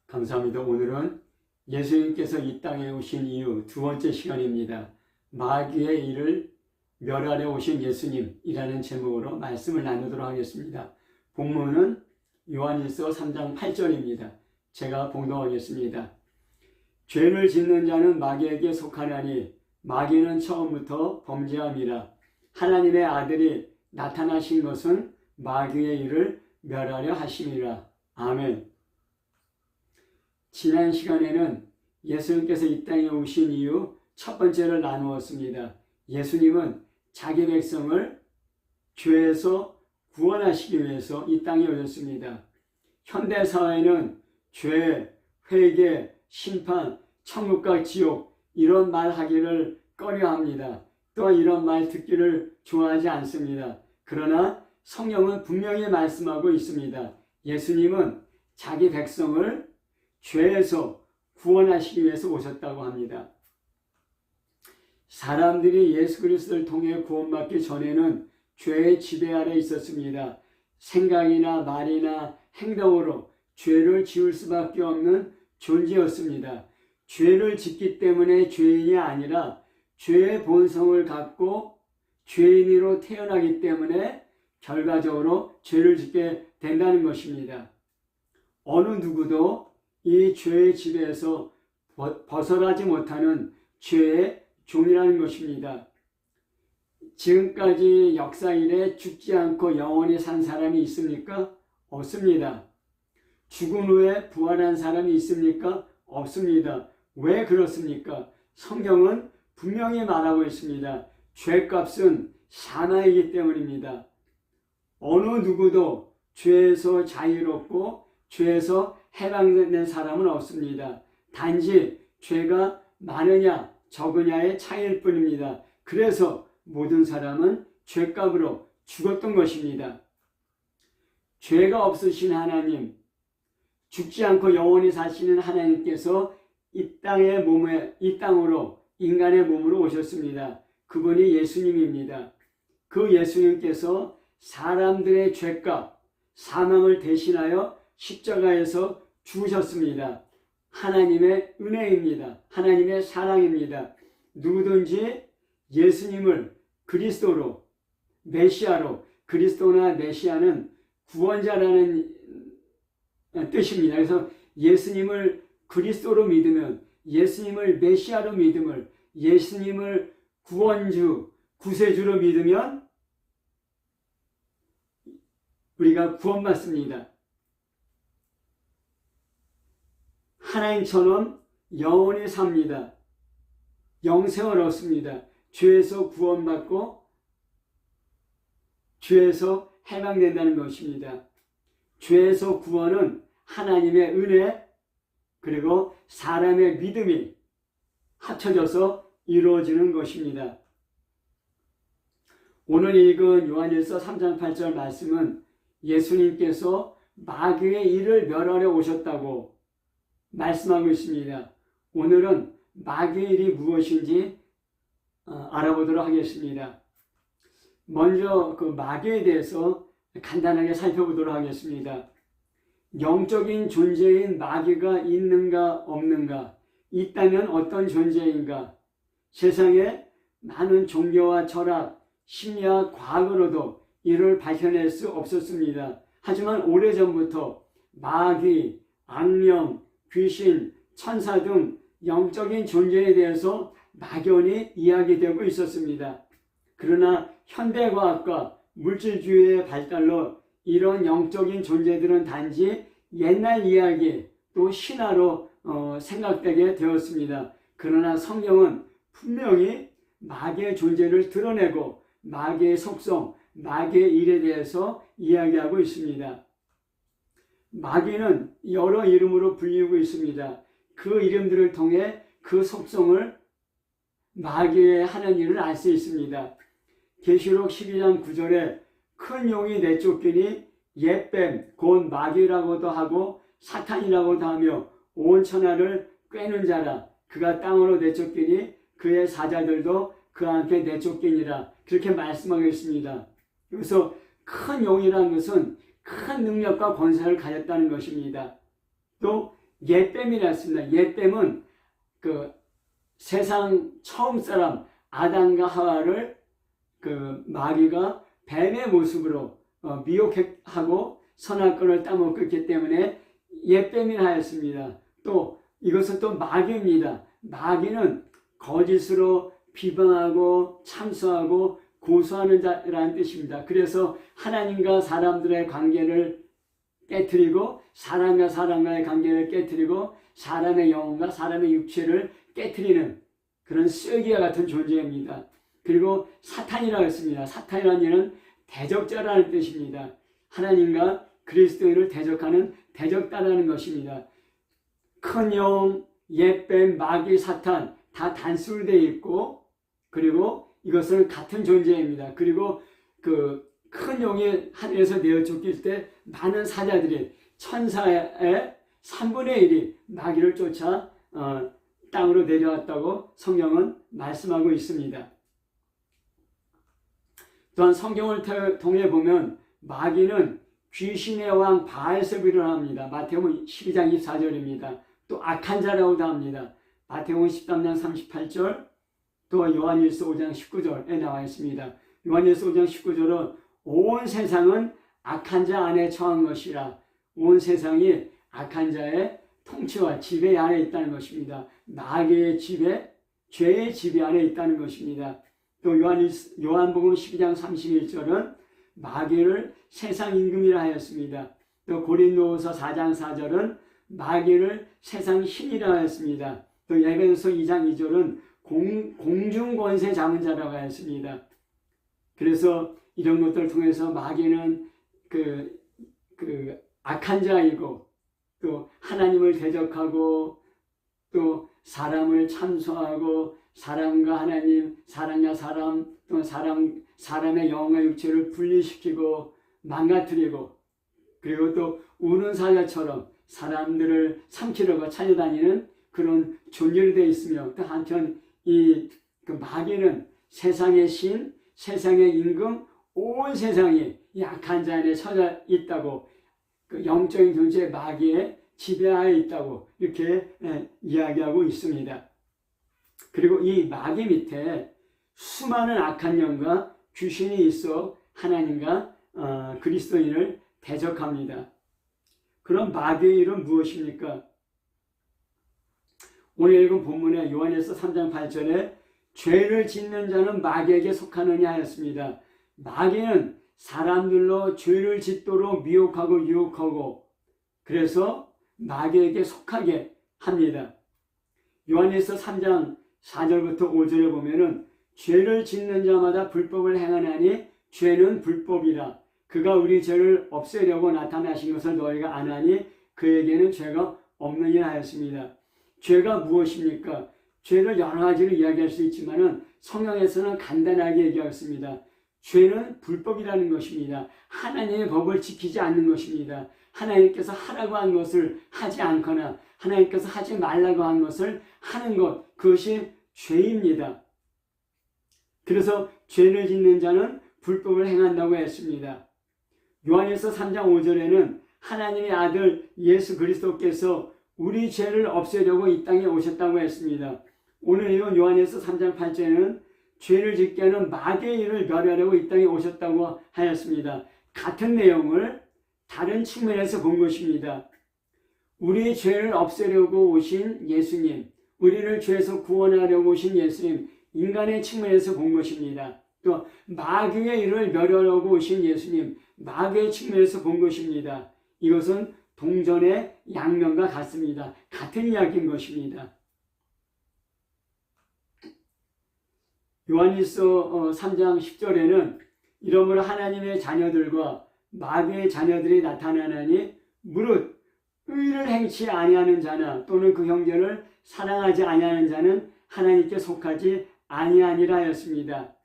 감사합니다. 오늘은 예수님께서 이 땅에 오신 이후 두 번째 시간입니다. 마귀의 일을 멸하려 오신 예수님이라는 제목으로 말씀을 나누도록 하겠습니다. 본문은 요한일서 3장 8절입니다. 제가 봉독하겠습니다. 죄를 짓는 자는 마귀에게 속하나니 마귀는 처음부터 범죄함이라. 하나님의 아들이 나타나신 것은 마귀의 일을 멸하려 하심이라. 아멘. 지난 시간에는 예수님께서 이 땅에 오신 이유 첫 번째를 나누었습니다. 예수님은 자기 백성을 죄에서 구원하시기 위해서 이 땅에 오셨습니다. 현대사회는 죄, 회개, 심판, 천국과 지옥 이런 말 하기를 꺼려합니다. 또 이런 말 듣기를 좋아하지 않습니다. 그러나 성경은 분명히 말씀하고 있습니다. 예수님은 자기 백성을 죄에서 구원하시기 위해서 오셨다고 합니다. 사람들이 예수 그리스도를 통해 구원받기 전에는 죄의 지배 아래 있었습니다. 생각이나 말이나 행동으로 죄를 지을 수밖에 없는 존재였습니다. 죄를 짓기 때문에 죄인이 아니라 죄의 본성을 갖고 죄인으로 태어나기 때문에 결과적으로 죄를 짓게 된다는 것입니다. 어느 누구도 이 죄의 지배에서 벗어나지 못하는 죄의 종이라는 것입니다. 지금까지 역사 이래 죽지 않고 영원히 산 사람이 있습니까? 없습니다. 죽은 후에 부활한 사람이 있습니까? 없습니다. 왜 그렇습니까? 성경은 분명히 말하고 있습니다. 죄값은 사망이기 때문입니다. 어느 누구도 죄에서 자유롭고 죄에서 해방된 사람은 없습니다. 단지 죄가 많으냐 적으냐의 차이일 뿐입니다. 그래서 모든 사람은 죄값으로 죽었던 것입니다. 죄가 없으신 하나님, 죽지 않고 영원히 사시는 하나님께서 이 땅으로 인간의 몸으로 오셨습니다. 그분이 예수님입니다. 그 예수님께서 사람들의 죄값, 사망을 대신하여 십자가에서 죽으셨습니다. 하나님의 은혜입니다. 하나님의 사랑입니다. 누구든지 예수님을 그리스도로, 메시아로, 그리스도나 메시아는 구원자라는 뜻입니다. 그래서 예수님을 그리스도로 믿으면, 예수님을 메시아로 믿음을, 예수님을 구원주, 구세주로 믿으면 우리가 구원받습니다. 하나님처럼 영원히 삽니다. 영생을 얻습니다. 죄에서 구원받고 죄에서 해방된다는 것입니다. 죄에서 구원은 하나님의 은혜 그리고 사람의 믿음이 합쳐져서 이루어지는 것입니다. 오늘 읽은 요한일서 3장 8절 말씀은 예수님께서 마귀의 일을 멸하려 오셨다고 말씀하고 있습니다. 오늘은 마귀의 일이 무엇인지 알아보도록 하겠습니다. 먼저 그 마귀에 대해서 간단하게 살펴보도록 하겠습니다. 영적인 존재인 마귀가 있는가 없는가, 있다면 어떤 존재인가, 세상에 많은 종교와 철학, 심리학, 과학으로도 이를 밝혀낼 수 없었습니다. 하지만 오래전부터 마귀, 악령, 귀신, 천사 등 영적인 존재에 대해서 막연히 이야기되고 있었습니다. 그러나 현대과학과 물질주의의 발달로 이런 영적인 존재들은 단지 옛날 이야기 또 신화로 생각되게 되었습니다. 그러나 성경은 분명히 마귀의 존재를 드러내고 마귀의 속성, 마귀의 일에 대해서 이야기하고 있습니다. 마귀는 여러 이름으로 불리고 있습니다. 그 이름들을 통해 그 속성을 마귀의 하는 일을 알 수 있습니다. 계시록 12장 9절에 큰 용이 내쫓기니 옛뱀 곧 마귀라고도 하고 사탄이라고도 하며 온 천하를 꿰는 자라. 그가 땅으로 내쫓기니 그의 사자들도 그와 함께 내쫓기니라. 그렇게 말씀하고 있습니다. 여기서 큰 용이라는 것은 큰 능력과 권세를 가졌다는 것입니다. 또 옛뱀이라 했습니다. 옛뱀은 그 세상 처음 사람 아담과 하와를 그 마귀가 뱀의 모습으로 미혹하고 선악과를 따먹고 있기 때문에 옛뱀이라 하였습니다. 또 이것은 또 마귀입니다. 마귀는 거짓으로 비방하고 참소하고 고소하는 자라는 뜻입니다. 그래서 하나님과 사람들의 관계를 깨트리고 사람과 사람과의 관계를 깨트리고 사람의 영혼과 사람의 육체를 깨트리는 그런 쇠기와 같은 존재입니다. 그리고 사탄이라고 했습니다. 사탄이라는 얘는 대적자라는 뜻입니다. 하나님과 그리스도인을 대적하는 대적자라는 것입니다. 큰 영, 옛뱀, 마귀, 사탄 다 단수로 되어 있고 그리고 이것은 같은 존재입니다. 그리고 그 큰 용이 하늘에서 내어 쫓길 때 많은 사자들이 천사의 3분의 1이 마귀를 쫓아 땅으로 내려왔다고 성경은 말씀하고 있습니다. 또한 성경을 통해 보면 마귀는 귀신의 왕 바알세불이라고 합니다. 마태복음 12장 24절입니다. 또 악한 자라고도 합니다. 마태복음 13장 38절 또 요한일서 5장 19절에 나와 있습니다. 요한일서 5장 19절은 온 세상은 악한 자 안에 처한 것이라 온 세상이 악한 자의 통치와 지배 안에 있다는 것입니다. 마귀의 지배, 죄의 지배 안에 있다는 것입니다. 또 요한복음 12장 31절은 마귀를 세상 임금이라 하였습니다. 또 고린도후서 4장 4절은 마귀를 세상 신이라 하였습니다. 또 에베소서 2장 2절은 공중권세 잡은 자라고 하였습니다. 그래서 이런 것들을 통해서 마귀는 그 악한 자이고 또 하나님을 대적하고 또 사람을 참소하고 사람과 하나님, 사람과 사람, 또 사람의 영혼과 육체를 분리시키고 망가뜨리고 그리고 또 우는 사자처럼 사람들을 삼키려고 찾아다니는 그런 존재로 되어 있으며 또 한편 그 마귀는 세상의 신, 세상의 임금, 온 세상이 약한 자 안에 처져 있다고 그 영적인 존재 마귀의 지배하에 있다고 이렇게 이야기하고 있습니다. 그리고 이 마귀 밑에 수많은 악한 영과 귀신이 있어 하나님과 그리스도인을 대적합니다. 그럼 마귀의 일은 무엇입니까? 오늘 읽은 본문에 요한일서 3장 8절에 죄를 짓는 자는 마귀에게 속하느냐 하였습니다. 마귀는 사람들로 죄를 짓도록 미혹하고 유혹하고 그래서 마귀에게 속하게 합니다. 요한일서 3장 4절부터 5절에 보면은 죄를 짓는 자마다 불법을 행하나니 죄는 불법이라 그가 우리 죄를 없애려고 나타나신 것을 너희가 아나니 그에게는 죄가 없느니라 하였습니다. 죄가 무엇입니까? 죄를 여러 가지로 이야기할 수 있지만은 성경에서는 간단하게 얘기하였습니다. 죄는 불법이라는 것입니다. 하나님의 법을 지키지 않는 것입니다. 하나님께서 하라고 한 것을 하지 않거나 하나님께서 하지 말라고 한 것을 하는 것, 그것이 죄입니다. 그래서 죄를 짓는 자는 불법을 행한다고 했습니다. 요한일서 3장 5절에는 하나님의 아들 예수 그리스도께서 우리 죄를 없애려고 이 땅에 오셨다고 했습니다. 오늘 읽은 요한일서 3장 8절에는 죄를 짓게 하는 마귀의 일을 멸하려고 이 땅에 오셨다고 하였습니다. 같은 내용을 다른 측면에서 본 것입니다. 우리의 죄를 없애려고 오신 예수님, 우리를 죄에서 구원하려고 오신 예수님, 인간의 측면에서 본 것입니다. 또 마귀의 일을 멸하려고 오신 예수님, 마귀의 측면에서 본 것입니다. 이것은 동전의 양면과 같습니다. 같은 이야기인 것입니다. 요한일서 3장 10절에는 이러므로 하나님의 자녀들과 마귀의 자녀들이 나타나나니 무릇 의를 행치 아니하는 자나 또는 그 형제를 사랑하지 아니하는 자는 하나님께 속하지 아니하니라 하였습니다.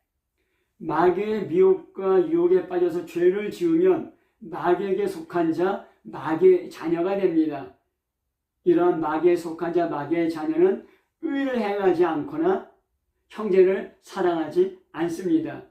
마귀의 미혹과 유혹에 빠져서 죄를 지으면 마귀에게 속한 자, 마귀의 자녀가 됩니다. 이러한 마귀에 속한 자, 마귀의 자녀는 의를 행하지 않거나 형제를 사랑하지 않습니다.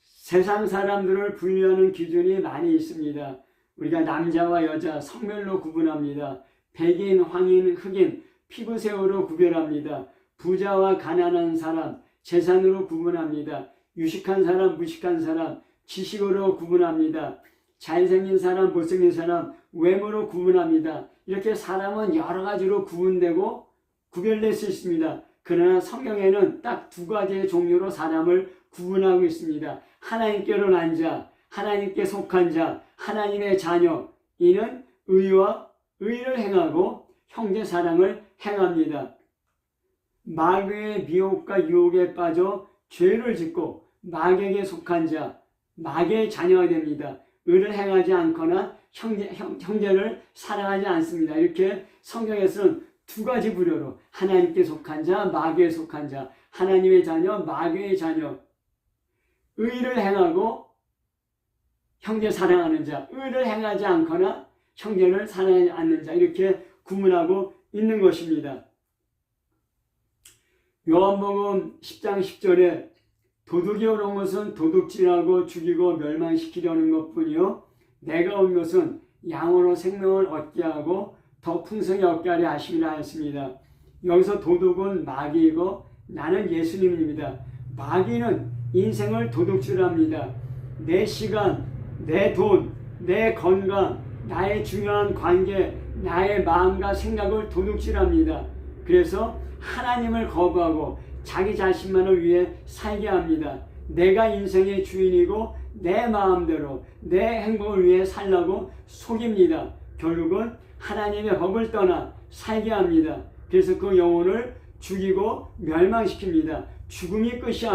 세상 사람들을 분류하는 기준이 많이 있습니다. 우리가 남자와 여자 성별로 구분합니다. 백인, 황인, 흑인, 피부색으로 구별합니다. 부자와 가난한 사람, 재산으로 구분합니다. 유식한 사람, 무식한 사람, 지식으로 구분합니다. 잘생긴 사람, 못생긴 사람, 외모로 구분합니다. 이렇게 사람은 여러 가지로 구분되고 구별될 수 있습니다. 그러나 성경에는 딱 두 가지의 종류로 사람을 구분하고 있습니다. 하나님께로 난 자, 하나님께 속한 자, 하나님의 자녀. 이는 의를 행하고 형제 사랑을 행합니다. 마귀의 미혹과 유혹에 빠져 죄를 짓고 마귀에게 속한 자, 마귀의 자녀가 됩니다. 의를 행하지 않거나 형제를 사랑하지 않습니다. 이렇게 성경에서는 두 가지 부류로 하나님께 속한 자, 마귀에 속한 자, 하나님의 자녀, 마귀의 자녀, 의를 행하고 형제 사랑하는 자, 의를 행하지 않거나 형제를 사랑하지 않는 자, 이렇게 구분하고 있는 것입니다. 요한복음 10장 10절에 도둑이 오는 것은 도둑질하고 죽이고 멸망시키려는 것뿐이요 내가 온 것은 양으로 생명을 얻게 하고 더 풍성히 얻게 하려 하심이라 하였습니다. 여기서 도둑은 마귀이고 나는 예수님입니다. 마귀는 인생을 도둑질합니다. 내 시간, 내 돈, 내 건강, 나의 중요한 관계, 나의 마음과 생각을 도둑질합니다. 그래서 하나님을 거부하고 자기 자신만을 위해 살게 합니다. 내가 인생의 주인이고 내 마음대로 내 행복을 위해 살라고 속입니다. 결국은 하나님의 법을 떠나 살게 합니다. 그래서 그 영혼을 죽이고 멸망시킵니다. 죽음이 끝이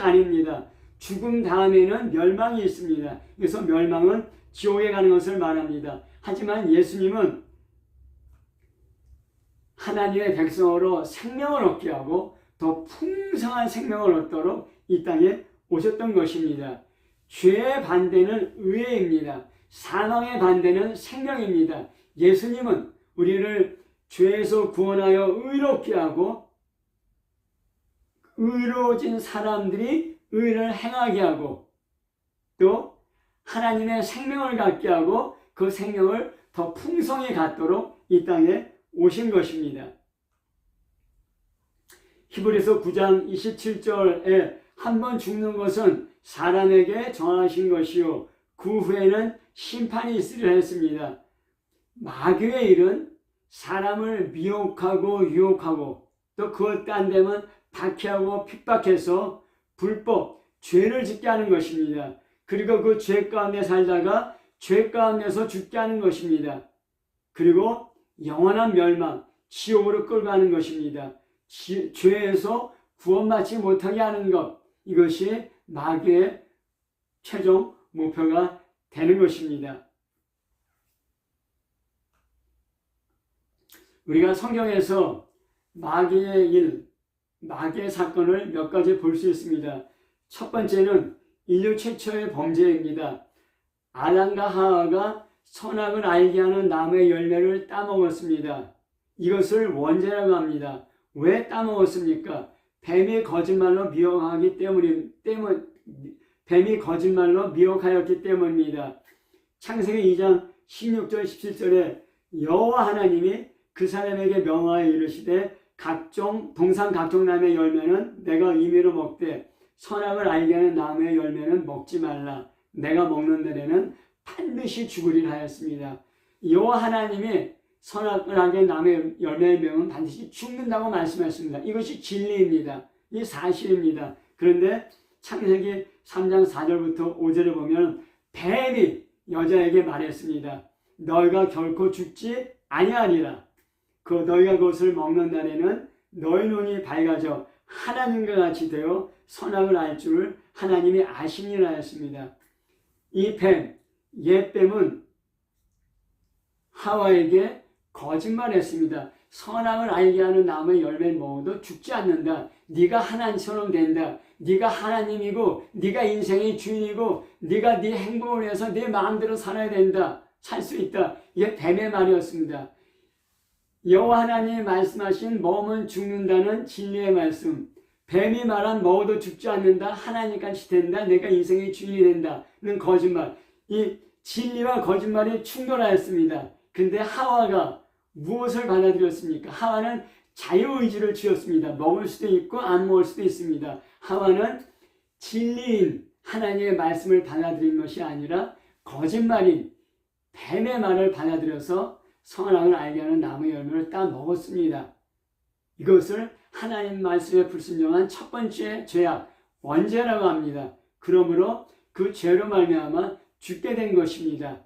아닙니다. 죽음 다음에는 멸망이 있습니다. 그래서 멸망은 지옥에 가는 것을 말합니다. 하지만 예수님은 하나님의 백성으로 생명을 얻게 하고 더 풍성한 생명을 얻도록 이 땅에 오셨던 것입니다. 죄의 반대는 의입니다. 사망의 반대는 생명입니다. 예수님은 우리를 죄에서 구원하여 의롭게 하고 의로워진 사람들이 의를 행하게 하고 또 하나님의 생명을 갖게 하고 그 생명을 더 풍성히 갖도록 이 땅에 오신 것입니다. 히브리서 9장 27절에 한 번 죽는 것은 사람에게 정하신 것이요 그 후에는 심판이 있으리라 했습니다. 마귀의 일은 사람을 미혹하고 유혹하고 또 그것 안 되면 박해하고 핍박해서 불법, 죄를 짓게 하는 것입니다. 그리고 그 죄 가운데 살다가 죄 가운데서 죽게 하는 것입니다. 그리고 영원한 멸망, 지옥으로 끌고 가는 것입니다. 죄에서 구원받지 못하게 하는 것, 이것이 마귀의 최종 목표가 되는 것입니다. 우리가 성경에서 마귀의 일, 마귀의 사건을 몇 가지 볼 수 있습니다. 첫 번째는 인류 최초의 범죄입니다. 아담과 하와가 선악을 알게 하는 나무의 열매를 따먹었습니다. 이것을 원죄라고 합니다. 왜 따먹었습니까? 뱀이 거짓말로 미혹하였기 때문입니다. 창세기 2장 16절 17절에 여호와 하나님이 그 사람에게 명하여 이르시되 동산 각종 나무의 열매는 내가 임의로 먹되 선악을 알게 하는 나무의 열매는 먹지 말라. 내가 먹는 날에는 반드시 죽으리라 하였습니다. 여호와 하나님이 선악을 알게 하는 나무의 열매의 명은 반드시 죽는다고 말씀하셨습니다. 이것이 진리입니다. 이 사실입니다. 그런데 창세기 3장 4절부터 5절에 보면 뱀이 여자에게 말했습니다. 너희가 결코 죽지 아니하리라. 너희가 그것을 먹는 날에는 너희 눈이 밝아져 하나님과 같이 되어 선악을 알 줄을 하나님이 아시니라 하였습니다. 이 옛뱀은 하와에게 거짓말했습니다. 선악을 알게 하는 나무의 열매를 먹어도 죽지 않는다. 네가 하나님처럼 된다. 네가 하나님이고 네가 인생의 주인이고 네가 네 행복을 위해서 네 마음대로 살아야 된다. 살 수 있다. 이게 뱀의 말이었습니다. 여호와 하나님이 말씀하신 먹으면 죽는다는 진리의 말씀, 뱀이 말한 먹어도 죽지 않는다, 하나님같이 된다, 내가 인생의 주인이 된다는 거짓말, 이 진리와 거짓말이 충돌하였습니다. 근데 하와가 무엇을 받아들였습니까? 하와는 자유의지를 쥐었습니다. 먹을 수도 있고 안 먹을 수도 있습니다. 하와는 진리인 하나님의 말씀을 받아들인 것이 아니라 거짓말인 뱀의 말을 받아들여서 선악을 알게 하는 나무의 열매를 따 먹었습니다. 이것을 하나님 말씀에 불순종한 첫 번째 죄악, 원죄라고 합니다. 그러므로 그 죄로 말미암아 죽게 된 것입니다.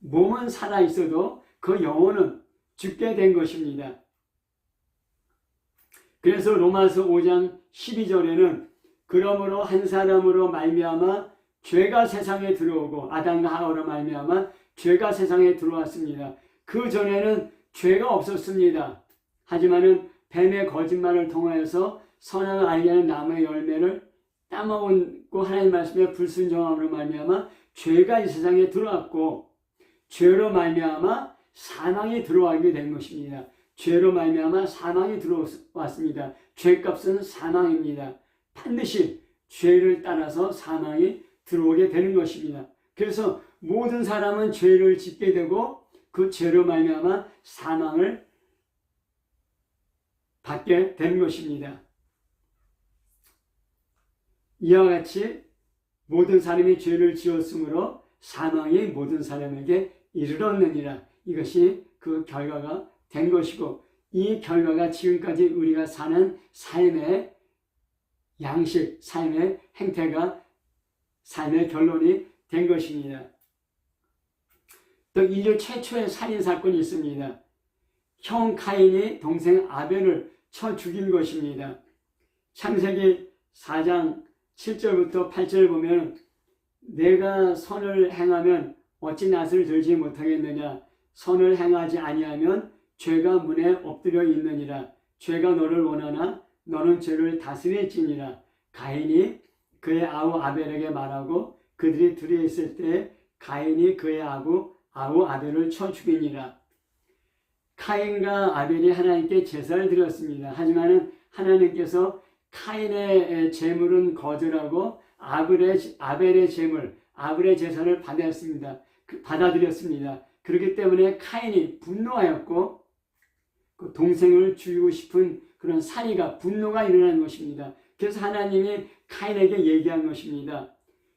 몸은 살아있어도 그 영혼은 죽게 된 것입니다. 그래서 로마서 5장 12절에는 그러므로 한 사람으로 말미암아 죄가 세상에 들어오고 아담과 하와로 말미암아 죄가 세상에 들어왔습니다. 그 전에는 죄가 없었습니다. 하지만은 뱀의 거짓말을 통하여서 선악을 알게 하는 나무의 열매를 따먹고 하나님 말씀에 불순종함으로 말미암아 죄가 이 세상에 들어왔고 죄로 말미암아 사망이 들어오게 된 것입니다. 죄로 말미암아 사망이 들어왔습니다. 죄값은 사망입니다. 반드시 죄를 따라서 사망이 들어오게 되는 것입니다. 그래서 모든 사람은 죄를 짓게 되고 그 죄로 말미암아 사망을 받게 되는 것입니다. 이와 같이 모든 사람이 죄를 지었으므로 사망이 모든 사람에게 이르렀느니라. 이것이 그 결과가 된 것이고 이 결과가 지금까지 우리가 사는 삶의 양식, 삶의 행태가 삶의 결론이 된 것입니다. 또 인류 최초의 살인사건이 있습니다. 형 카인이 동생 아벨을 쳐 죽인 것입니다. 창세기 4장 7절부터 8절을 보면 내가 선을 행하면 어찌 낯을 들지 못하겠느냐. 선을 행하지 아니하면 죄가 문에 엎드려 있느니라. 죄가 너를 원하나 너는 죄를 다스릴지니라. 가인이 그의 아우 아벨에게 말하고 그들이 둘이 있을 때 가인이 그의 아우 아벨을 쳐 죽이니라. 카인과 아벨이 하나님께 제사를 드렸습니다. 하지만 하나님께서 카인의 제물은 거절하고 아벨의 제물, 아벨의 제사를 받아들였습니다. 그렇기 때문에 카인이 분노하였고 그 동생을 죽이고 싶은 그런 사이가 분노가 일어난 것입니다. 그래서 하나님이 카인에게 얘기한 것입니다.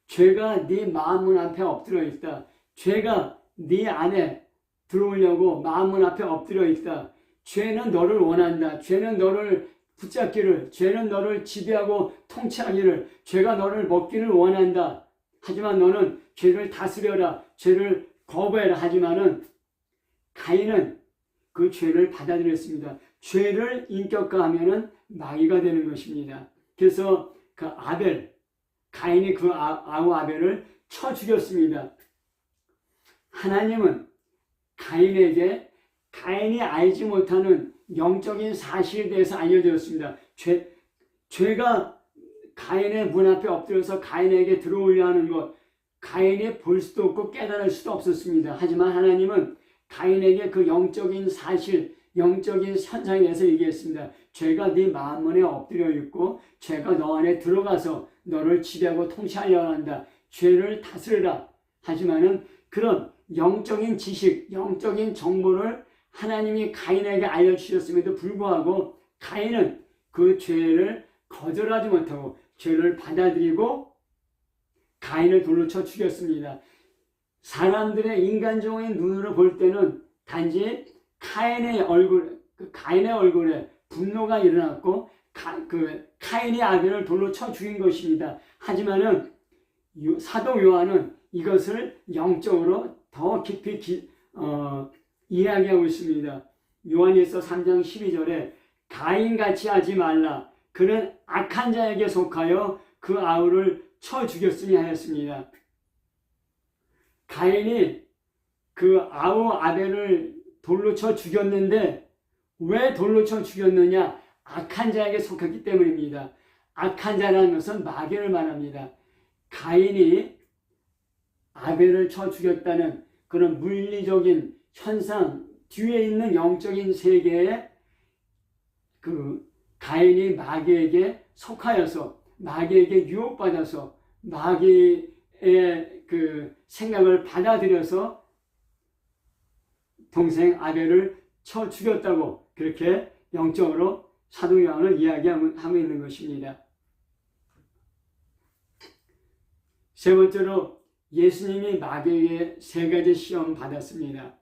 죄가 네 마음문 앞에 엎드려 있다. 죄가 네 안에 들어오려고 마음문 앞에 엎드려 있다. 죄는 너를 원한다. 죄는 너를 붙잡기를, 죄는 너를 지배하고 통치하기를, 죄가 너를 먹기를 원한다. 하지만 너는 죄를 다스려라. 죄를 거부해라. 하지만은 가인은 그 죄를 받아들였습니다. 죄를 인격화하면은 마귀가 되는 것입니다. 그래서 그 가인이 그 아우 아벨을 쳐 죽였습니다. 하나님은 가인이 알지 못하는 영적인 사실에 대해서 알려주었습니다. 죄가 가인의 문 앞에 엎드려서 가인에게 들어오려 하는 것, 가인이 볼 수도 없고 깨달을 수도 없었습니다. 하지만 하나님은 가인에게 그 영적인 사실, 영적인 현상에 대해서 얘기했습니다. 죄가 네 마음문에 엎드려 있고 죄가 너 안에 들어가서 너를 지배하고 통치하려 한다. 죄를 다스려라. 하지만은 그런 영적인 지식, 영적인 정보를 하나님이 가인에게 알려주셨음에도 불구하고 가인은 그 죄를 거절하지 못하고 죄를 받아들이고 가인을 돌로 쳐 죽였습니다. 사람들의 인간적인 눈으로 볼 때는 단지 가인의 얼굴에 분노가 일어났고 가인이 아벨을 돌로 쳐 죽인 것입니다. 하지만은 사도 요한은 이것을 영적으로 더 깊이 이야기하고 있습니다. 요한일서 3장 12절에 가인같이 하지 말라. 그는 악한 자에게 속하여 그 아우를 쳐 죽였으니 하였습니다. 가인이 그 아우 아벨을 돌로 쳐 죽였는데 왜 돌로 쳐 죽였느냐? 악한 자에게 속했기 때문입니다. 악한 자라는 것은 마귀를 말합니다. 가인이 아벨을 쳐 죽였다는 그런 물리적인 현상 뒤에 있는 영적인 세계에 그 가인이 마귀에게 속하여서 마귀에게 유혹받아서 마귀의 그 생각을 받아들여서 동생 아벨을 쳐 죽였다고 그렇게 영적으로 사도 요한은 이야기하고 있는 것입니다. 세 번째로 예수님이 마귀에게 세 가지 시험 받았습니다.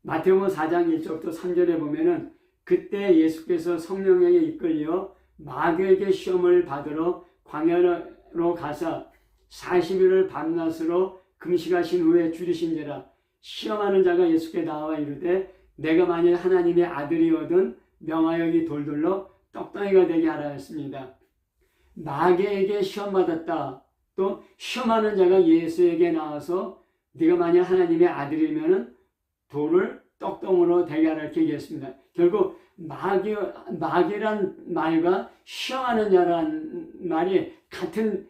마태복음 4장 1절부터 3절에 보면은 그때 예수께서 성령에게 이끌려 마귀에게 시험을 받으러 광야로 가사 40일을 밤낮으로 금식하신 후에 줄이신지라. 시험하는 자가 예수께 나와 이르되 내가 만일 하나님의 아들이거든 명하여 이 돌들로 떡덩이가 되게 하라 했습니다. 마귀에게 시험받았다. 또 시험하는 자가 예수에게 나와서 네가 만일 하나님의 아들이면은 돌을 떡덩으로 되게 하라 이렇게 얘기했습니다. 결국 마귀란 말과 시험하는 자란 말이 같은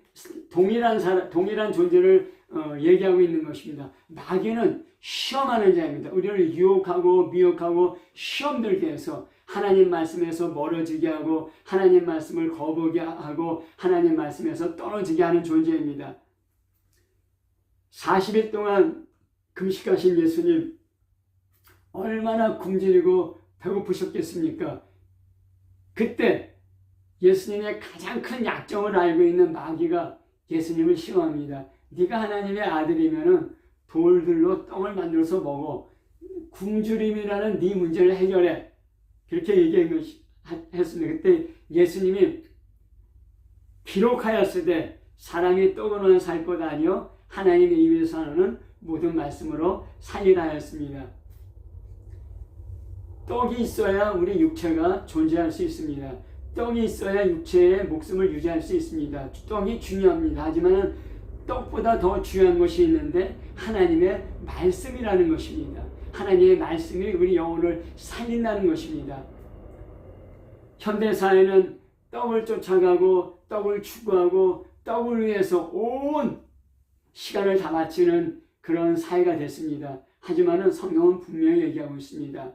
동일한 존재를 얘기하고 있는 것입니다. 마귀는 시험하는 자입니다. 우리를 유혹하고 미혹하고 시험 들게 해서 하나님 말씀에서 멀어지게 하고 하나님 말씀을 거부하게 하고 하나님 말씀에서 떨어지게 하는 존재입니다. 40일 동안 금식하신 예수님 얼마나 굶주리고 배고프셨겠습니까? 그때 예수님의 가장 큰 약점을 알고 있는 마귀가 예수님을 시험합니다. 네가 하나님의 아들이면은 돌들로 떡을 만들어서 먹어. 굶주림이라는 네 문제를 해결해. 그렇게 얘기했습니다. 그때 예수님이 기록하였으되 사람이 떡으로는 살 것 아니요 하나님의 입에서 나오는 모든 말씀으로 살리라 하였습니다. 떡이 있어야 우리 육체가 존재할 수 있습니다. 떡이 있어야 육체의 목숨을 유지할 수 있습니다. 떡이 중요합니다. 하지만 떡보다 더 중요한 것이 있는데 하나님의 말씀이라는 것입니다. 하나님의 말씀이 우리 영혼을 살린다는 것입니다. 현대사회는 떡을 쫓아가고 떡을 추구하고 떡을 위해서 온 시간을 다 바치는 그런 사회가 됐습니다. 하지만 성경은 분명히 얘기하고 있습니다.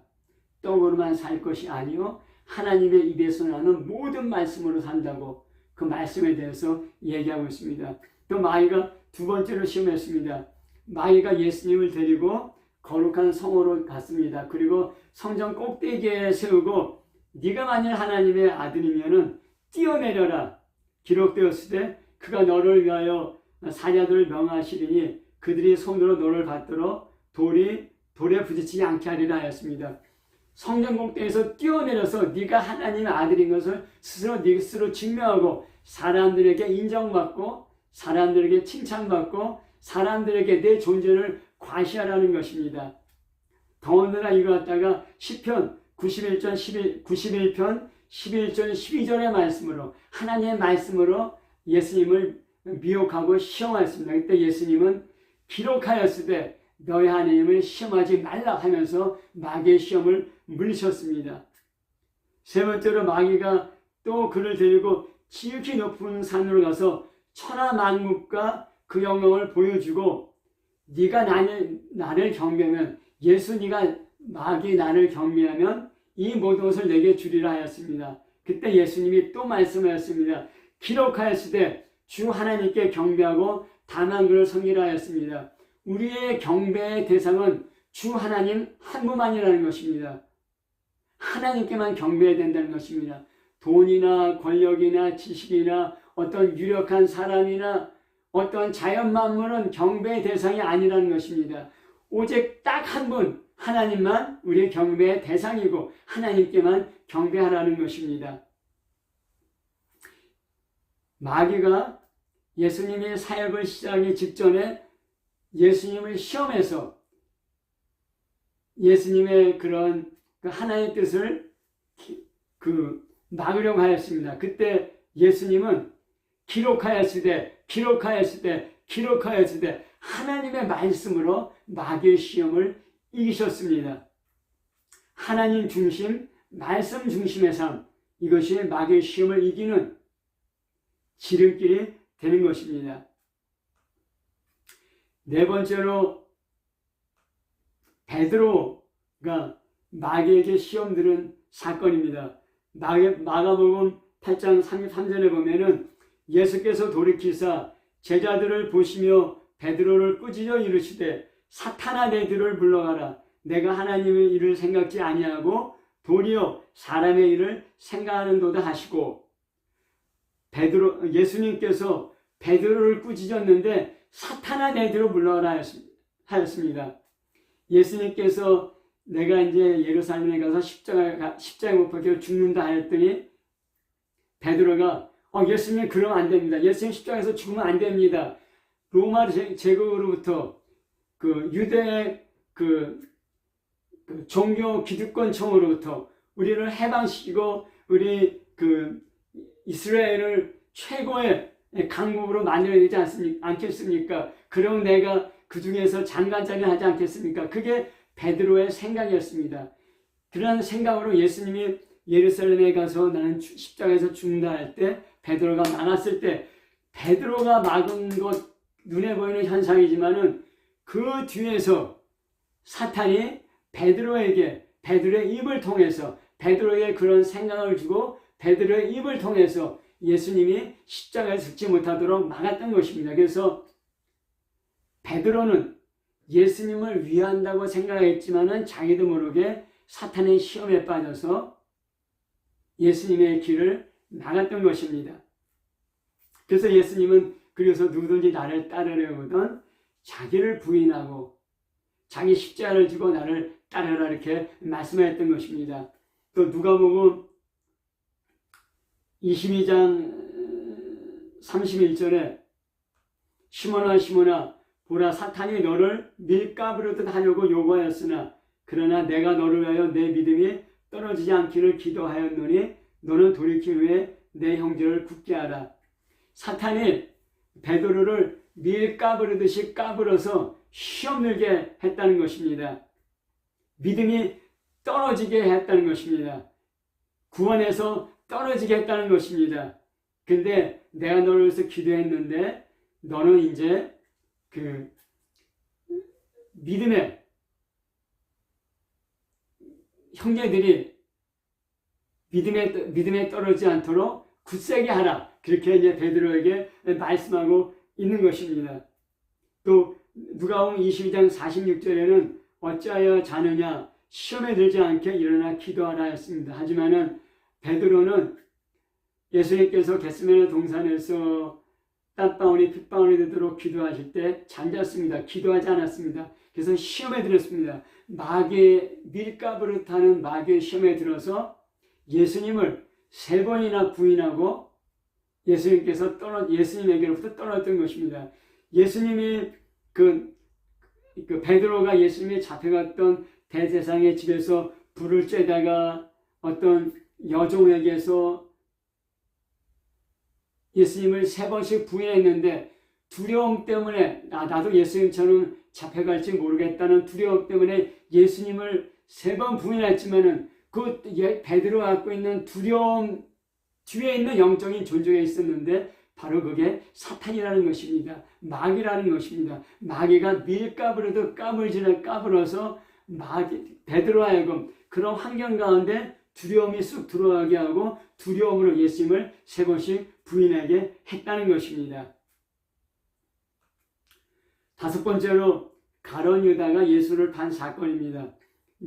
떡으로만 살 것이 아니요 하나님의 입에서 나는 모든 말씀으로 산다고 그 말씀에 대해서 얘기하고 있습니다. 또 마귀가 두 번째로 시험했습니다. 마귀가 예수님을 데리고 거룩한 성으로 갔습니다. 그리고 성전 꼭대기에 세우고 네가 만일 하나님의 아들이면은 뛰어내려라. 기록되었으되 그가 너를 위하여 사자들을 명하시리니 그들이 손으로 너를 받들어 돌에 부딪히지 않게 하리라 하였습니다. 성전 꼭대기에서 뛰어내려서 네가 하나님의 아들인 것을 스스로 네 스스로 증명하고 사람들에게 인정받고 사람들에게 칭찬받고 사람들에게 내 존재를 과시하라는 것입니다. 더군다나 이거 갖다가 시편 91편 11절 12절의 말씀으로 하나님의 말씀으로 예수님을 미혹하고 시험하였습니다. 그때 예수님은 기록하였으되 너희 하나님을 시험하지 말라 하면서 마귀의 시험을 물리쳤습니다. 세 번째로 마귀가 또 그를 데리고 지극히 높은 산으로 가서 천하만국과 그 영광을 보여주고 네가 나를 경배하면 예수 네가 마귀 나를 경배하면 이 모든 것을 내게 주리라 하였습니다. 그때 예수님이 또 말씀하였습니다. 기록하였으되 주 하나님께 경배하고 다만 그를 섬기라 하였습니다. 우리의 경배의 대상은 주 하나님 한 분만이라는 것입니다. 하나님께만 경배해야 된다는 것입니다. 돈이나 권력이나 지식이나 어떤 유력한 사람이나 어떤 자연 만물은 경배의 대상이 아니라는 것입니다. 오직 딱 한 분 하나님만 우리의 경배의 대상이고 하나님께만 경배하라는 것입니다. 마귀가 예수님의 사역을 시작하기 직전에 예수님을 시험해서 예수님의 그런 하나님의 뜻을 막으려고 하였습니다. 그때 예수님은 기록하였으되 하나님의 말씀으로 마귀의 시험을 이기셨습니다. 하나님 중심, 말씀 중심의 삶, 이것이 마귀의 시험을 이기는 지름길이 되는 것입니다. 네 번째로 베드로가 마귀에게 시험 들은 사건입니다. 마가복음 8장 33절에 보면은 예수께서 돌이키사 제자들을 보시며 베드로를 꾸짖어 이르시되 사탄아 내 뒤를 물러가라 내가 하나님의 일을 생각지 아니하고 도리어 사람의 일을 생각하는도다 하시고, 예수님께서 베드로를 꾸짖었는데 사탄아 내 뒤로 물러가라 하였습니다. 예수님께서 내가 이제 예루살렘에 가서 십자가에 못 박혀 죽는다 하였더니 베드로가 예수님 그러면 안 됩니다. 예수님 십자가에서 죽으면 안 됩니다. 로마 제국으로부터 그 유대의 그 종교 기득권층으로부터 우리를 해방시키고 우리 그 이스라엘을 최고의 강국으로 만들어야 되지 않겠습니까? 그럼 내가 그 중에서 장관자를 하지 않겠습니까? 그게 베드로의 생각이었습니다. 그런 생각으로 예수님이 예루살렘에 가서 나는 십자가에서 죽는다 할 때 베드로가 막았을 때 베드로가 막은 것 눈에 보이는 현상이지만은 그 뒤에서 사탄이 베드로의 입을 통해서 베드로에게 그런 생각을 주고 베드로의 입을 통해서 예수님이 십자가에 죽지 못하도록 막았던 것입니다. 그래서 베드로는 예수님을 위한다고 생각했지만은 자기도 모르게 사탄의 시험에 빠져서 예수님의 길을 막았던 것입니다. 그래서 예수님은 그래서 누구든지 나를 따르려거든 자기를 부인하고 자기 십자가를 지고 나를 따르라 이렇게 말씀하셨던 것입니다. 또 누가복음 22장 31절에 시몬아 보라 사탄이 너를 밀가부르듯 하려고 요구하였으나 그러나 내가 너를 위하여 내 믿음이 떨어지지 않기를 기도하였노니 너는 돌이킨 후에 내 형제를 굳게 하라. 사탄이 베드로를 밀가부르듯이 까불어서 시험 들게 했다는 것입니다. 믿음이 떨어지게 했다는 것입니다. 구원에서 떨어지게 했다는 것입니다. 근데 내가 너를 위해서 기도했는데 너는 이제 그 믿음의 형제들이 믿음에 떨어지지 않도록 굳세게 하라. 그렇게 이제 베드로에게 말씀하고 있는 것입니다. 또 누가복음 22장 46절에는 어찌하여 자느냐 시험에 들지 않게 일어나 기도하라 했습니다. 하지만은 베드로는 예수님께서 겟세마네 동산에서 땀방울이 핏방울이 되도록 기도하실 때 잠잤습니다. 기도하지 않았습니다. 그래서 시험에 들었습니다. 밀가부르트하는 마귀의 시험에 들어서 예수님을 3번이나 부인하고 예수님에게로부터 떨어졌던 것입니다. 예수님이 베드로가 예수님이 잡혀갔던 대제사장의 집에서 불을 쬐다가 어떤 여종에게서 예수님을 3번씩 부인했는데 두려움 때문에 나도 예수님처럼 잡혀갈지 모르겠다는 두려움 때문에 예수님을 3번 부인했지만은 그 베드로가 갖고 있는 두려움 뒤에 있는 영적인 존재가 있었는데 바로 그게 사탄이라는 것입니다. 마귀라는 것입니다. 마귀가 밀가부르듯 까불어서 베드로와 하여금 그런 환경 가운데 두려움이 쑥 들어가게 하고 두려움으로 예수님을 3번씩 부인하게 했다는 것입니다. 5번째로 가룟 유다가 예수를 판 사건입니다.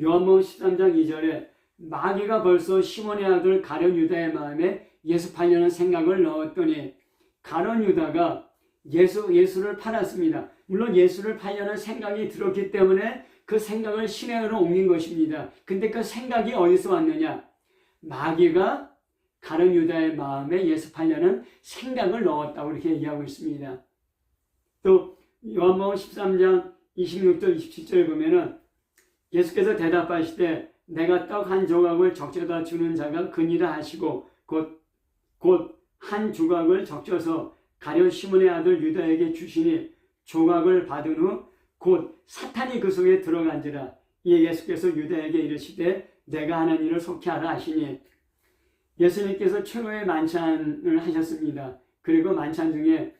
요한복음 13장 2절에 마귀가 벌써 시몬의 아들 가룟 유다의 마음에 예수 팔려는 생각을 넣었더니 가룟 유다가 예수를 팔았습니다. 물론 예수를 팔려는 생각이 들었기 때문에 그 생각을 실행으로 옮긴 것입니다. 근데 그 생각이 어디서 왔느냐? 마귀가 가룟 유다의 마음에 예수 팔려는 생각을 넣었다고 이렇게 얘기하고 있습니다. 또 요한복음 13장 26절 27절에 보면은 예수께서 대답하시되 내가 떡 한 조각을 적셔다 주는 자가 그니라 하시고 곧 한 조각을 적셔서 가룟 시몬의 아들 유다에게 주시니 조각을 받은 후 곧 사탄이 그 속에 들어간지라. 이에 예수께서 유다에게 이르시되 내가 하는 일을 속히 하라 하시니 예수님께서 최고의 만찬을 하셨습니다. 그리고 만찬 중에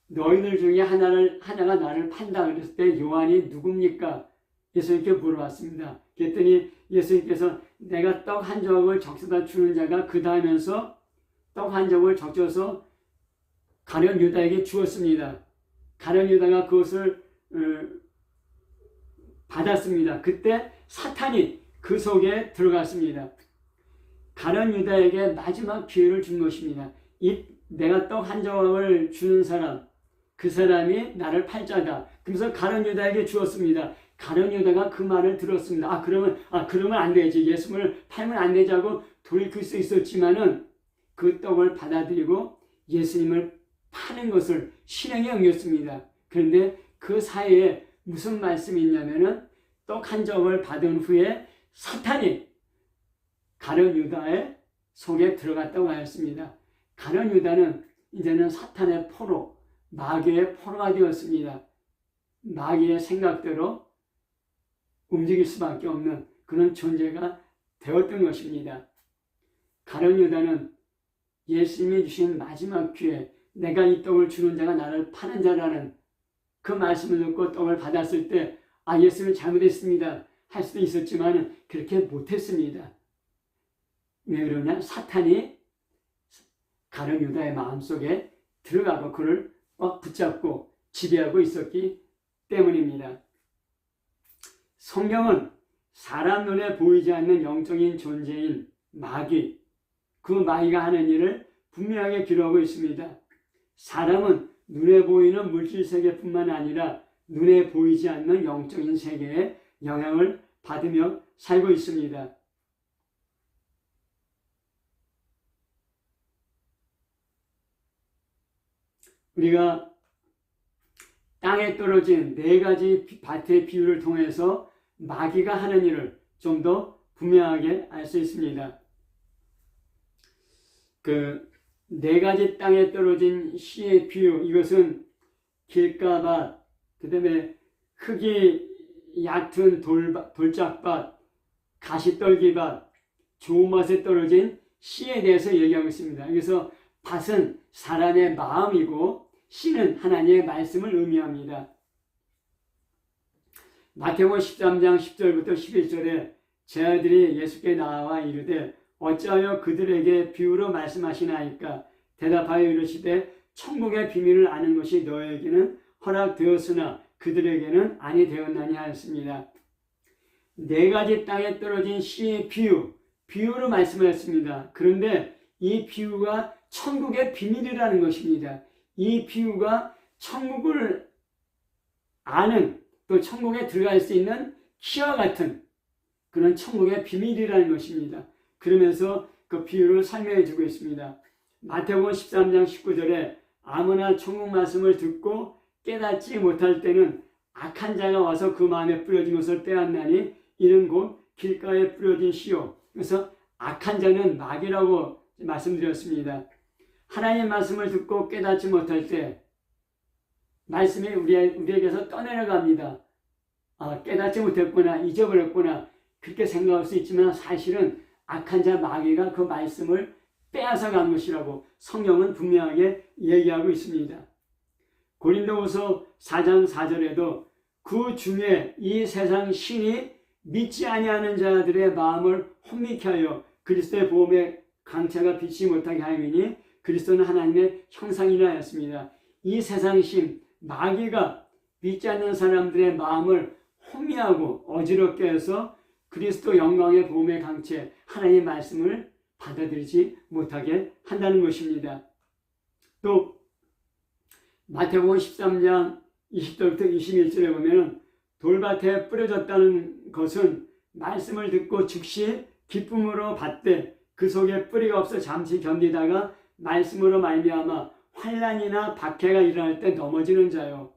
너희들 중에 하나가 나를 판다 그랬을 때 요한이 누굽니까? 예수님께 물어봤습니다. 그랬더니 예수님께서 내가 떡 한 조각을 적셔다 주는 자가 그다 하면서 떡 한 조각을 적셔서 가룟 유다에게 주었습니다. 가룟 유다가 그것을 받았습니다. 그때 사탄이 그 속에 들어갔습니다. 가룟 유다에게 마지막 기회를 준 것입니다. 내가 떡 한 조각을 주는 사람, 그 사람이 나를 팔자다. 그래서 가룟 유다에게 주었습니다. 가룟 유다가 그 말을 들었습니다. 그러면 안 되지. 예수님을 팔면 안 되자고 돌이킬 수 있었지만은 그 떡을 받아들이고 예수님을 파는 것을 실행에 옮겼습니다. 그런데 그 사이에 무슨 말씀이 있냐면은 떡 한 점을 받은 후에 사탄이 가룟 유다의 속에 들어갔다고 하였습니다. 가룟 유다는 이제는 사탄의 포로, 마귀의 포로가 되었습니다. 마귀의 생각대로 움직일 수밖에 없는 그런 존재가 되었던 것입니다. 가룟 유다는 예수님이 주신 마지막 기회, 내가 이 떡을 주는 자가 나를 파는 자라는 그 말씀을 듣고 떡을 받았을 때 예수님 잘못했습니다 할 수도 있었지만 그렇게 못했습니다. 왜 그러냐? 사탄이 가룟 유다의 마음속에 들어가고 그를 꽉 붙잡고 지배하고 있었기 때문입니다. 성경은 사람 눈에 보이지 않는 영적인 존재인 마귀, 그 마귀가 하는 일을 분명하게 기록하고 있습니다. 사람은 눈에 보이는 물질 세계뿐만 아니라 눈에 보이지 않는 영적인 세계에 영향을 받으며 살고 있습니다. 우리가 땅에 떨어진 4가지 밭의 비유를 통해서 마귀가 하는 일을 좀 더 분명하게 알 수 있습니다. 그 4가지 땅에 떨어진 씨의 비유, 이것은 길가밭, 그 다음에 흙이 얕은 돌짝밭, 가시떨기밭, 좋은 맛에 떨어진 씨에 대해서 얘기하고 있습니다. 그래서 밭은 사람의 마음이고 씨는 하나님의 말씀을 의미합니다. 마태복음 13장 10절부터 11절에 제 아들이 예수께 나와 이르되 어찌하여 그들에게 비유로 말씀하시나이까? 대답하여 이르시되 천국의 비밀을 아는 것이 너에게는 허락되었으나 그들에게는 아니 되었나니 하였습니다. 4가지 땅에 떨어진 씨의 비유로 말씀하였습니다. 그런데 이 비유가 천국의 비밀이라는 것입니다. 이 비유가 천국을 아는, 또 천국에 들어갈 수 있는 키와 같은 그런 천국의 비밀이라는 것입니다. 그러면서 그 비유를 설명해 주고 있습니다. 마태복음 13장 19절에 아무나 천국 말씀을 듣고 깨닫지 못할 때는 악한 자가 와서 그 마음에 뿌려진 것을 빼앗나니 이는 곧 길가에 뿌려진 씨요. 그래서 악한 자는 마귀라고 말씀드렸습니다. 하나님의 말씀을 듣고 깨닫지 못할 때 말씀이 우리에게서 떠내려갑니다. 깨닫지 못했구나, 잊어버렸구나, 그렇게 생각할 수 있지만 사실은 악한 자 마귀가 그 말씀을 빼앗아 간 것이라고 성경은 분명하게 얘기하고 있습니다. 고린도후서 4장 4절에도 그 중에 이 세상 신이 믿지 아니하는 자들의 마음을 혼미케 하여 그리스도의 보험의 강체가 비치지 못하게 하이니 그리스도는 하나님의 형상이라 하였습니다. 이 세상 신 마귀가 믿지 않는 사람들의 마음을 혼미하고 어지럽게 해서 그리스도 영광의 보험의 강체 하나님의 말씀을 받아들이지 못하게 한다는 것입니다. 또 마태복음 13장 20절부터 21절에 보면 돌밭에 뿌려졌다는 것은 말씀을 듣고 즉시 기쁨으로 받되 그 속에 뿌리가 없어 잠시 견디다가 말씀으로 말미암아 환난이나 박해가 일어날 때 넘어지는 자요.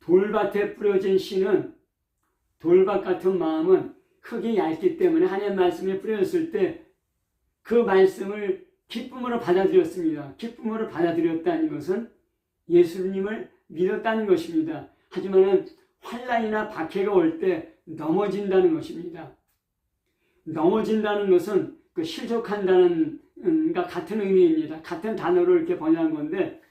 돌밭에 뿌려진 씨는 돌밭 같은 마음은 흙이 얇기 때문에 하나님의 말씀이 뿌려졌을 때 그 말씀을 기쁨으로 받아들였습니다. 기쁨으로 받아들였다는 것은 예수님을 믿었다는 것입니다. 하지만 환난이나 박해가 올 때 넘어진다는 것입니다. 넘어진다는 것은 그 실족한다는 같은 의미입니다. 같은 단어로 이렇게 번역한 건데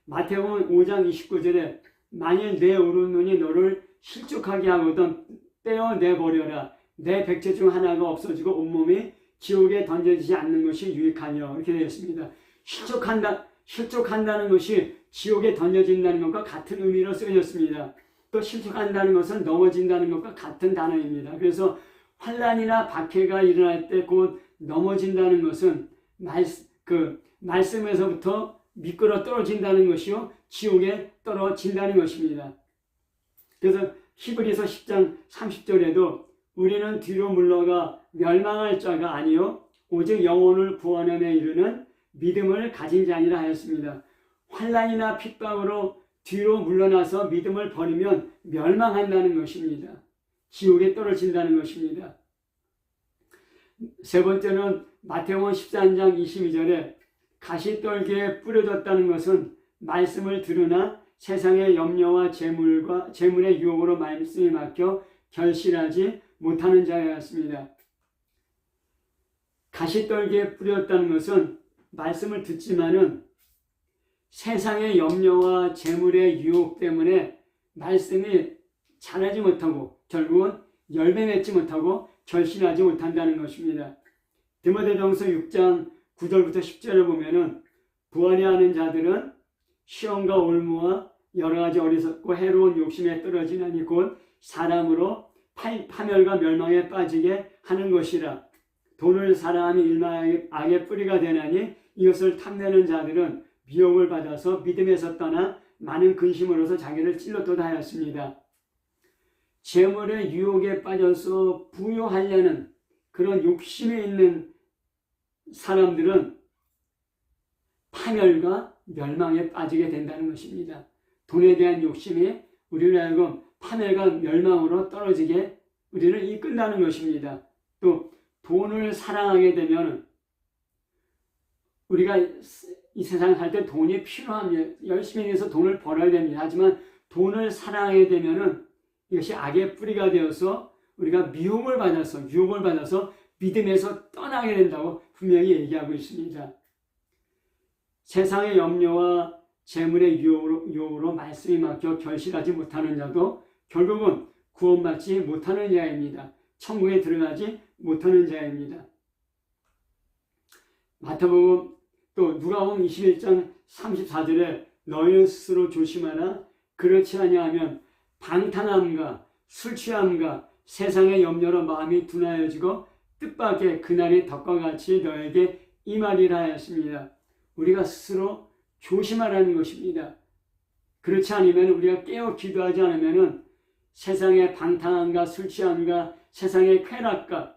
마태복음 5장 29절에 만일 내 오른눈이 너를 실족하게 하거든 떼어내버려라. 내 백체 중 하나가 없어지고 온몸이 지옥에 던져지지 않는 것이 유익하며 이렇게 되어 있습니다. 실족한다는 것이 지옥에 던져진다는 것과 같은 의미로 쓰여졌습니다. 또 실족한다는 것은 넘어진다는 것과 같은 단어입니다. 그래서 환난이나 박해가 일어날 때 곧 넘어진다는 것은 말씀에서부터 미끄러 떨어진다는 것이요, 지옥에 떨어진다는 것입니다. 그래서 히브리서 10장 30절에도 우리는 뒤로 물러가 멸망할 자가 아니요 오직 영혼을 구원함에 이르는 믿음을 가진 자니라 하였습니다. 환난이나 핍박으로 뒤로 물러나서 믿음을 버리면 멸망한다는 것입니다. 지옥에 떨어진다는 것입니다. 세 번째는 마태복음 13장 22절에 가시떨기에 뿌려졌다는 것은 말씀을 들으나 세상의 염려와 재물의 유혹으로 말씀이 막혀 결실하지 못하는 자였습니다. 가시떨기에 뿌렸다는 것은 말씀을 듣지만은 세상의 염려와 재물의 유혹 때문에 말씀이 자라지 못하고 결국은 열매 맺지 못하고 결실하지 못한다는 것입니다. 디모데전서 6장 9절부터 10절을 보면은 부안해하는 자들은 시험과 올무와 여러 가지 어리석고 해로운 욕심에 떨어지나니 곧 사람으로 파멸과 멸망에 빠지게 하는 것이라. 돈을 사랑하며 일망의 악의 뿌리가 되나니 이것을 탐내는 자들은 미혹을 받아서 믿음에서 떠나 많은 근심으로서 자기를 찔렀도다 하였습니다. 재물의 유혹에 빠져서 부유하려는 그런 욕심에 있는 사람들은 파멸과 멸망에 빠지게 된다는 것입니다. 돈에 대한 욕심이 우리를 하여금 파멸과 멸망으로 떨어지게 우리를 이끈다는 것입니다. 또 돈을 사랑하게 되면 우리가 이 세상에 살 때 돈이 필요합니다. 열심히 해서 돈을 벌어야 됩니다. 하지만 돈을 사랑하게 되면 이것이 악의 뿌리가 되어서 우리가 유혹을 받아서 믿음에서 떠나게 된다고 분명히 얘기하고 있습니다. 세상의 염려와 재물의 유혹으로 말씀이 막혀 결실하지 못하는 자도 결국은 구원받지 못하는 자입니다. 천국에 들어가지 못하는 자입니다. 마태복음 또 누가복음 21장 34절에 너희는 스스로 조심하라. 그렇지 아니하면 방탕함과 술 취함과 세상의 염려로 마음이 둔하여지고 뜻밖의 그날이 덕과 같이 너에게 임하리라 하였습니다. 우리가 스스로 조심하라는 것입니다. 그렇지 않으면 우리가 깨어 기도하지 않으면 세상의 방탕함과 술 취함과 세상의 쾌락과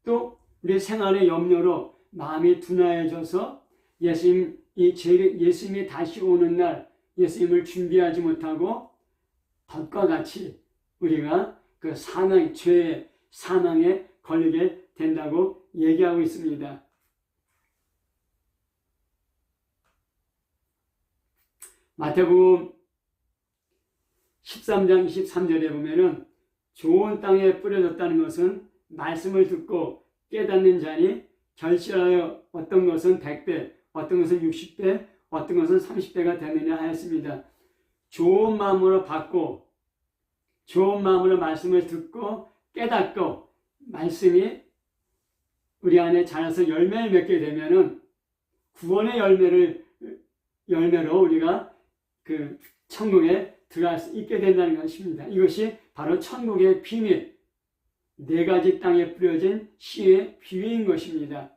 또 우리 생활의 염려로 마음이 둔하여져서 예수님이 다시 오는 날 예수님을 준비하지 못하고 덕과 같이 우리가 그 죄의 사망에 걸리게 된다고 얘기하고 있습니다. 마태복음 13장 23절에 보면은 좋은 땅에 뿌려졌다는 것은 말씀을 듣고 깨닫는 자니 결실하여 어떤 것은 100배, 어떤 것은 60배, 어떤 것은 30배가 되느냐 하였습니다. 좋은 마음으로 받고 좋은 마음으로 말씀을 듣고 깨닫고 말씀이 우리 안에 자라서 열매를 맺게 되면은 구원의 열매로 우리가 그 천국에 들어갈 수 있게 된다는 것입니다. 이것이 바로 천국의 비밀, 4가지 땅에 뿌려진 씨의 비유인 것입니다.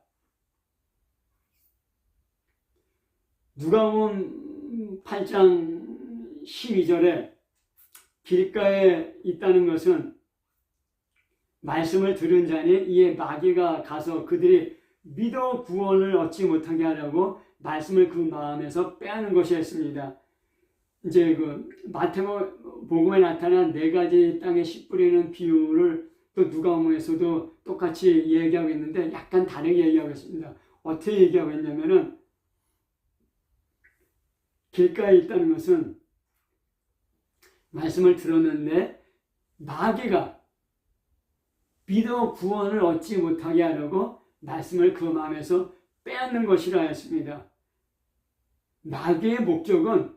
누가복음 8장 12절에 길가에 있다는 것은 말씀을 들은 자니 이에 마귀가 가서 그들이 믿어 구원을 얻지 못하게 하려고 말씀을 그 마음에서 빼앗는 것이었습니다. 이제 그 마태복음에 나타난 4가지 땅에 씨 뿌리는 비유를 또 누가복음에서도 똑같이 얘기하고 있는데 약간 다르게 얘기하고 있습니다. 어떻게 얘기하고 있냐면은 길가에 있다는 것은 말씀을 들었는데 마귀가 믿어 구원을 얻지 못하게 하려고 말씀을 그 마음에서 빼앗는 것이라 했습니다. 마귀의 목적은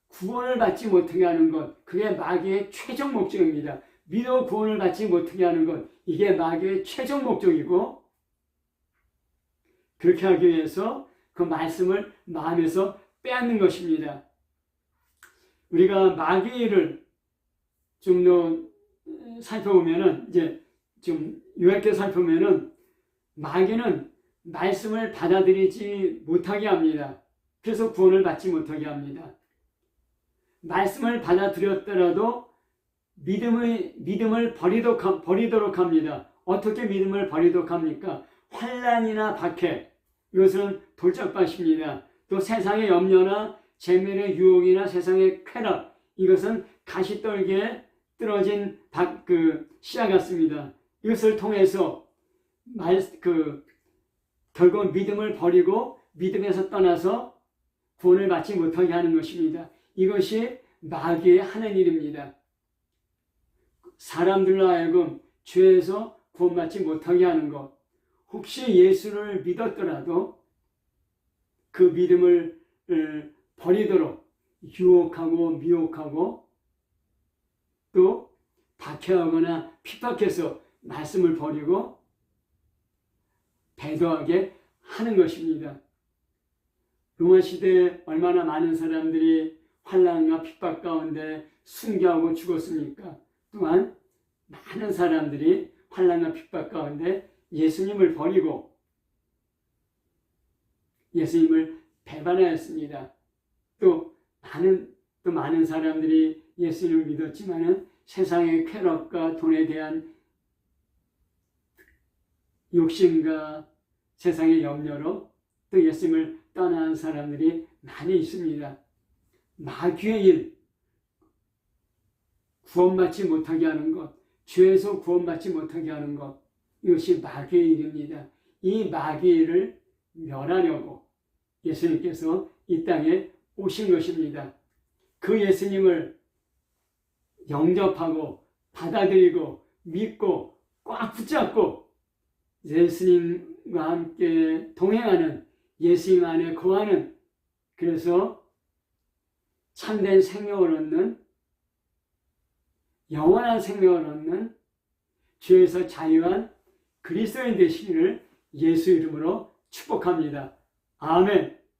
구원을 받지 못하게 하는 것, 그게 마귀의 최종 목적입니다. 믿어 구원을 받지 못하게 하는 것, 이게 마귀의 최종 목적이고 그렇게 하기 위해서 그 말씀을 마음에서 빼앗는 것입니다. 우리가 마귀를 좀 더 살펴보면은, 이제 좀 요약해 살펴보면은, 마귀는 말씀을 받아들이지 못하게 합니다. 그래서 구원을 받지 못하게 합니다. 말씀을 받아들였더라도 믿음을 버리도록 합니다. 어떻게 믿음을 버리도록 합니까? 환난이나 박해, 이것은 돌짝밭입니다. 또 세상의 염려나 재물의 유혹이나 세상의 쾌락, 이것은 가시떨기에 떨어진 씨앗 같습니다. 이것을 통해서 결국 믿음을 버리고 믿음에서 떠나서 구원을 받지 못하게 하는 것입니다. 이것이 마귀의 하는 일입니다. 사람들로 하여금 죄에서 구원받지 못하게 하는 것. 혹시 예수를 믿었더라도 그 믿음을 버리도록 유혹하고 미혹하고 또 박해하거나 핍박해서 말씀을 버리고 배도하게 하는 것입니다. 로마 시대에 얼마나 많은 사람들이 환난과 핍박 가운데 순교하고 죽었습니까? 또한 많은 사람들이 환난과 핍박 가운데 예수님을 버리고 예수님을 배반하였습니다. 또 많은 사람들이 예수님을 믿었지만은 세상의 쾌락과 돈에 대한 욕심과 세상의 염려로 또 예수님을 떠난 사람들이 많이 있습니다. 마귀의 일, 구원받지 못하게 하는 것, 죄에서 구원받지 못하게 하는 것, 이것이 마귀의 일입니다. 이 마귀의 일을 멸하려고 예수님께서 이 땅에 오신 것입니다. 그 예수님을 영접하고 받아들이고 믿고 꽉 붙잡고 예수님과 함께 동행하는, 예수님 안에 거하는, 그래서 참된 생명을 얻는, 영원한 생명을 얻는, 죄에서 자유한 그리스도인 되시기를 예수 이름으로 축복합니다. 아멘.